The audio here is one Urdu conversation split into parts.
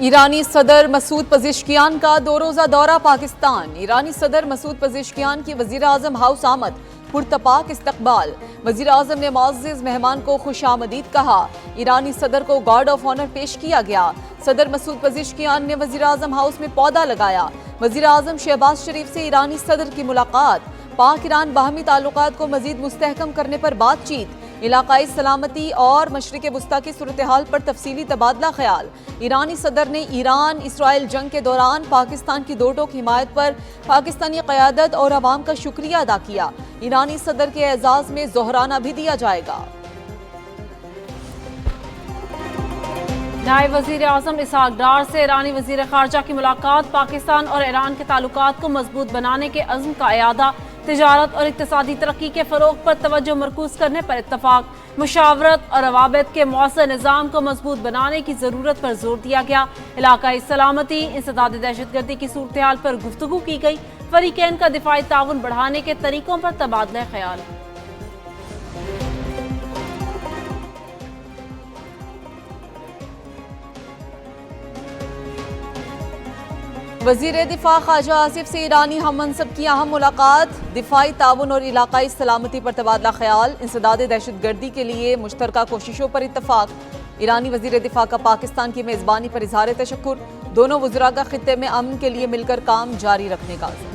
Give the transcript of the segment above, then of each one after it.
ایرانی صدر مسعود پزشکیان کا 2 روزہ دورہ پاکستان۔ ایرانی صدر مسعود پزشکیان کی وزیر اعظم ہاؤس آمد، پرتپاک استقبال۔ وزیر اعظم نے معزز مہمان کو خوش آمدید کہا۔ ایرانی صدر کو گارڈ آف آنر پیش کیا گیا۔ صدر مسعود پزشکیان نے وزیر اعظم ہاؤس میں پودا لگایا۔ وزیر اعظم شہباز شریف سے ایرانی صدر کی ملاقات۔ پاک ایران باہمی تعلقات کو مزید مستحکم کرنے پر بات چیت۔ علاقائی سلامتی اور مشرق وسطی کی صورتحال پر تفصیلی تبادلہ خیال۔ ایرانی صدر نے ایران اسرائیل جنگ کے دوران پاکستان کی دو ٹوک حمایت پر پاکستانی قیادت اور عوام کا شکریہ ادا کیا۔ ایرانی صدر کے اعزاز میں ظہرانہ بھی دیا جائے گا۔ نائب وزیر اعظم اسحاق ڈار سے ایرانی وزیر خارجہ کی ملاقات۔ پاکستان اور ایران کے تعلقات کو مضبوط بنانے کے عزم کا اعادہ۔ تجارت اور اقتصادی ترقی کے فروغ پر توجہ مرکوز کرنے پر اتفاق۔ مشاورت اور روابط کے مؤثر نظام کو مضبوط بنانے کی ضرورت پر زور دیا گیا۔ علاقائی سلامتی، انسداد دہشت گردی کی صورتحال پر گفتگو کی گئی۔ فریقین کا دفاعی تعاون بڑھانے کے طریقوں پر تبادلہ خیال۔ وزیر دفاع خواجہ آصف سے ایرانی ہم منصب کی اہم ملاقات۔ دفاعی تعاون اور علاقائی سلامتی پر تبادلہ خیال۔ انسداد دہشت گردی کے لیے مشترکہ کوششوں پر اتفاق۔ ایرانی وزیر دفاع کا پاکستان کی میزبانی پر اظہار تشکر۔ دونوں وزراء کا خطے میں امن کے لیے مل کر کام جاری رکھنے کا عزم۔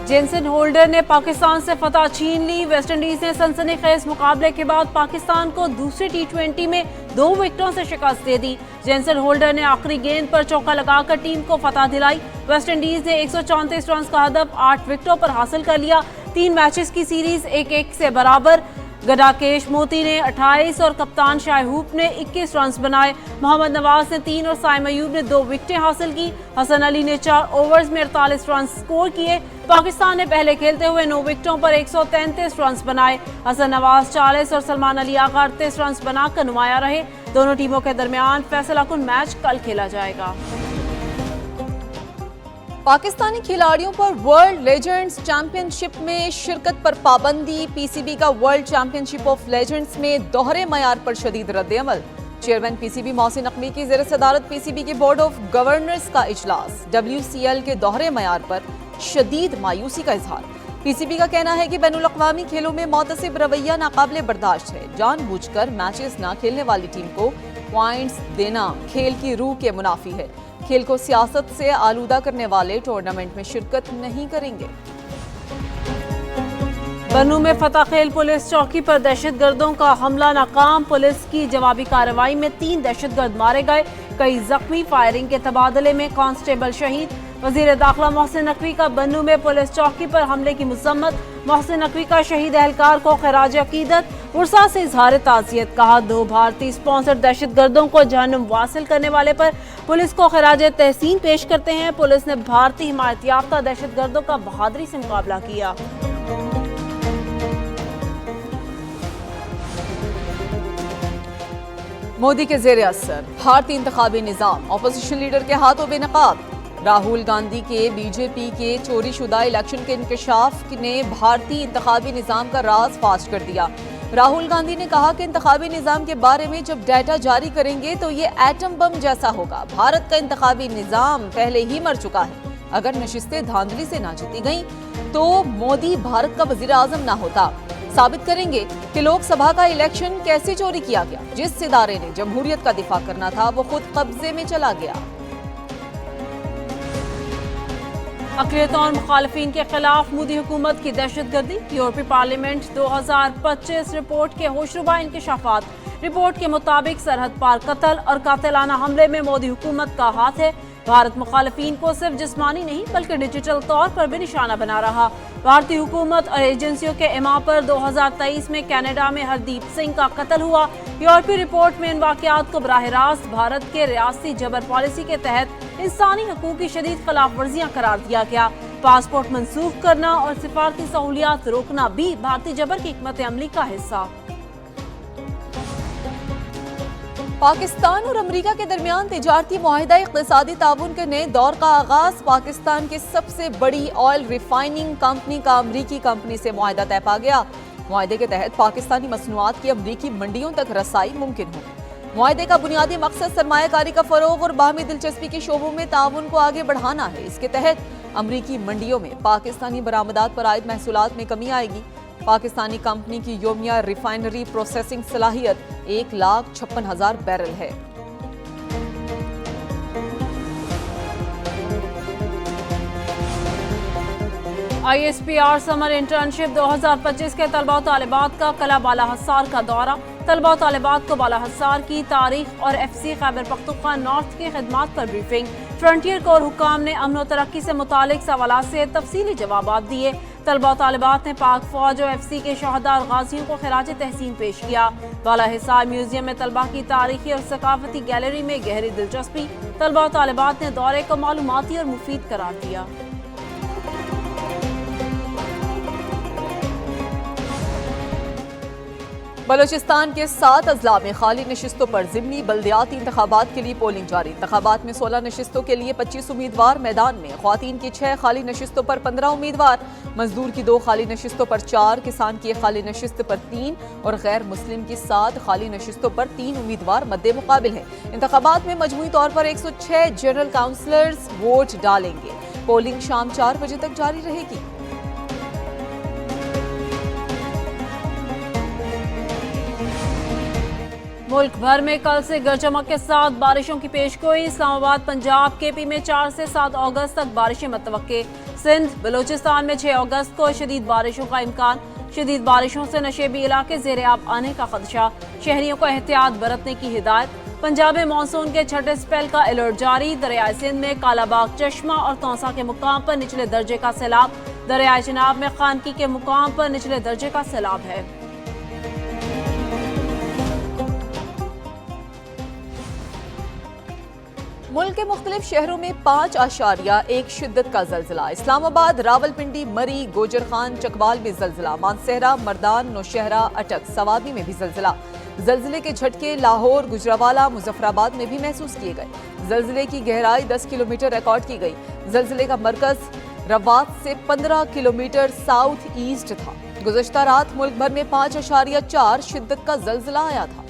جینسن ہولڈر نے پاکستان سے فتح چھین لی۔ ویسٹ انڈیز نے سنسنی خیز مقابلے کے بعد پاکستان کو دوسری T20 میں 2 وکٹوں سے شکست دے دی۔ جینسن ہولڈر نے آخری گیند پر چوکا لگا کر ٹیم کو فتح دلائی۔ ویسٹ انڈیز نے 134 رنز کا ہدف 8 وکٹوں پر حاصل کر لیا۔ 3 میچز کی سیریز 1-1 سے برابر۔ گڈاکیش موتی نے 28 اور کپتان شاہوپ نے 21 رنز بنائے۔ محمد نواز نے 3 اور سائم ایوب نے 2 وکٹیں حاصل کی۔ حسن علی نے 4 اوورز میں 48 رنز سکور کیے۔ پاکستان نے پہلے کھیلتے ہوئے 9 وکٹوں پر 133 رنز بنائے۔ حسن نواز 40 اور سلمان علی آغا 38 رنز بنا کر نمایاں رہے۔ دونوں ٹیموں کے درمیان فیصلہ کن میچ کل کھیلا جائے گا۔ پاکستانی کھلاڑیوں پر ورلڈ لیجنڈز چیمپئن شپ میں شرکت پر پابندی۔ پی سی بی کا world champion ship of legends میں دوہرے معیار پر شدید رد عمل۔ Chairman P C B Mohsin Naqvi کی زیر صدارت پی سی بی کے بورڈ آف گورنرز کا اجلاس۔ WCL کے دوہرے معیار پر شدید مایوسی کا اظہار۔ پی سی بی کا کہنا ہے کہ بین الاقوامی کھیلوں میں محتسب رویہ ناقابل برداشت ہے۔ جان بوجھ کر میچز نہ کھیلنے والی ٹیم کو پوائنٹس دینا کھیل کی روح کے منافی ہے۔ کھیل کو سیاست سے آلودہ کرنے والے ٹورنامنٹ میں شرکت نہیں کریں گے۔ بنوں میں فتح خیل پولیس چوکی پر دہشت گردوں کا حملہ ناکام۔ پولیس کی جوابی کارروائی میں 3 دہشت گرد مارے گئے، کئی زخمی۔ فائرنگ کے تبادلے میں کانسٹیبل شہید۔ وزیر داخلہ محسن نقوی کا بنوں میں پولیس چوکی پر حملے کی مذمت۔ محسن نقوی کا شہید اہلکار کو خراج عقیدت۔ ورثاء سے اظہار تعزیت۔ کہا 2 بھارتی اسپانسر دہشت گردوں کو جہنم واصل کرنے والے پر پولیس کو خراج تحسین پیش کرتے ہیں۔ پولیس نے بھارتی حمایت یافتہ دہشت گردوں کا بہادری سے مقابلہ کیا۔ مودی کے زیر اثر بھارتی انتخابی نظام، اپوزیشن لیڈر کے ہاتھوں بے نقاب۔ راہل گاندھی کے بی جے پی کے چوری شدہ الیکشن کے انکشاف نے بھارتی انتخابی نظام کا راز فاش کر دیا۔ راہل گاندھی نے کہا کہ انتخابی نظام کے بارے میں جب ڈیٹا جاری کریں گے تو یہ ایٹم بم جیسا ہوگا۔ بھارت کا انتخابی نظام پہلے ہی مر چکا ہے۔ اگر نشستیں دھاندلی سے نہ جیتی گئیں تو مودی بھارت کا وزیر اعظم نہ ہوتا۔ ثابت کریں گے کہ لوک سبھا کا الیکشن کیسے چوری کیا گیا۔ جس ادارے نے جمہوریت کا دفاع کرنا تھا وہ خود قبضے میں چلا گیا۔ اقلیتوں اور مخالفین کے خلاف مودی حکومت کی دہشت گردی۔ یورپی پارلیمنٹ 2025 رپورٹ کے ہوشربا انکشافات۔ رپورٹ کے مطابق سرحد پار قتل اور قاتلانہ حملے میں مودی حکومت کا ہاتھ ہے۔ بھارت مخالفین کو صرف جسمانی نہیں بلکہ ڈیجیٹل طور پر بھی نشانہ بنا رہا۔ بھارتی حکومت اور ایجنسیوں کے اعمال پر 2023 میں کینیڈا میں ہردیپ سنگھ کا قتل ہوا۔ یورپی رپورٹ میں ان واقعات کو براہ راست بھارت کے ریاستی جبر پالیسی کے تحت انسانی حقوق کی شدید خلاف ورزیاں قرار دیا گیا۔ پاسپورٹ منسوخ کرنا اور سفارتی سہولیات روکنا بھی بھارتی جبر کی حکمت عملی کا حصہ۔ پاکستان اور امریکہ کے درمیان تجارتی معاہدہ اقتصادی تعاون کے نئے دور کا آغاز۔ پاکستان کی سب سے بڑی آئل ریفائننگ کمپنی کا امریکی کمپنی سے معاہدہ طے پا گیا۔ معاہدے کے تحت پاکستانی مصنوعات کی امریکی منڈیوں تک رسائی ممکن ہوگی۔ معاہدے کا بنیادی مقصد سرمایہ کاری کا فروغ اور باہمی دلچسپی کے شعبوں میں تعاون کو آگے بڑھانا ہے۔ اس کے تحت امریکی منڈیوں میں پاکستانی برآمدات پر عائد محصولات میں کمی آئے گی۔ پاکستانی کمپنی کی یومیہ ریفائنری پروسیسنگ صلاحیت 1,56,000 بیرل ہے۔ ISPR سمر انٹرنشپ 2025 کے طلباء و طالبات کا کلا بالا حصار کا دورہ۔ طلباء و طالبات کو بالا حصار کی تاریخ اور FC خیبر پختونخوا نارتھ کی خدمات پر بریفنگ۔ فرنٹیئر کور حکام نے امن و ترقی سے متعلق سوالات سے تفصیلی جوابات دیے۔ طلباء و طالبات نے پاک فوج اور FC کے شہداء اور غازیوں کو خراج تحسین پیش کیا۔ بالا حصار میوزیم میں طلباء کی تاریخی اور ثقافتی گیلری میں گہری دلچسپی۔ طلباء و طالبات نے دورے کو معلوماتی اور مفید قرار دیا۔ بلوچستان کے 7 اضلاع میں خالی نشستوں پر ضمنی بلدیاتی انتخابات کے لیے پولنگ جاری۔ انتخابات میں 16 نشستوں کے لیے 25 امیدوار میدان میں۔ خواتین کی 6 خالی نشستوں پر 15 امیدوار، مزدور کی 2 خالی نشستوں پر 4، کسان کی 1 خالی نشست پر 3 اور غیر مسلم کی 7 خالی نشستوں پر 3 امیدوار مد مقابل ہیں۔ انتخابات میں مجموعی طور پر 106 جنرل کاؤنسلرز ووٹ ڈالیں گے۔ پولنگ شام 4 بجے تک جاری رہے گی۔ ملک بھر میں کل سے گرج چمک کے ساتھ بارشوں کی پیشگوئی۔ اسلام آباد، پنجاب، KP میں 4 سے 7 اگست تک بارشیں متوقع۔ سندھ، بلوچستان میں 6 اگست کو شدید بارشوں کا امکان۔ شدید بارشوں سے نشیبی علاقے زیر آب آنے کا خدشہ، شہریوں کو احتیاط برتنے کی ہدایت۔ پنجاب میں مانسون کے چھٹے سپیل کا الرٹ جاری۔ دریائے سندھ میں کالا باغ، چشمہ اور تونسا کے مقام پر نچلے درجے کا سیلاب۔ دریائے چناب میں خانکی کے مقام پر نچلے درجے کا سیلاب ہے۔ ملک کے مختلف شہروں میں 5.1 شدت کا زلزلہ۔ اسلام آباد، راولپنڈی، مری، گوجرخان، چکوال میں زلزلہ۔ مانسہرہ، مردان، نوشہرہ، اٹک، سوابی میں بھی زلزلہ۔ زلزلے کے جھٹکے لاہور، گجرانوالہ، مظفرآباد میں بھی محسوس کیے گئے۔ زلزلے کی گہرائی 10 کلومیٹر ریکارڈ کی گئی۔ زلزلے کا مرکز روات سے 15 کلومیٹر ساؤتھ ایسٹ تھا۔ گزشتہ رات ملک بھر میں 5.4 شدت کا زلزلہ آیا تھا۔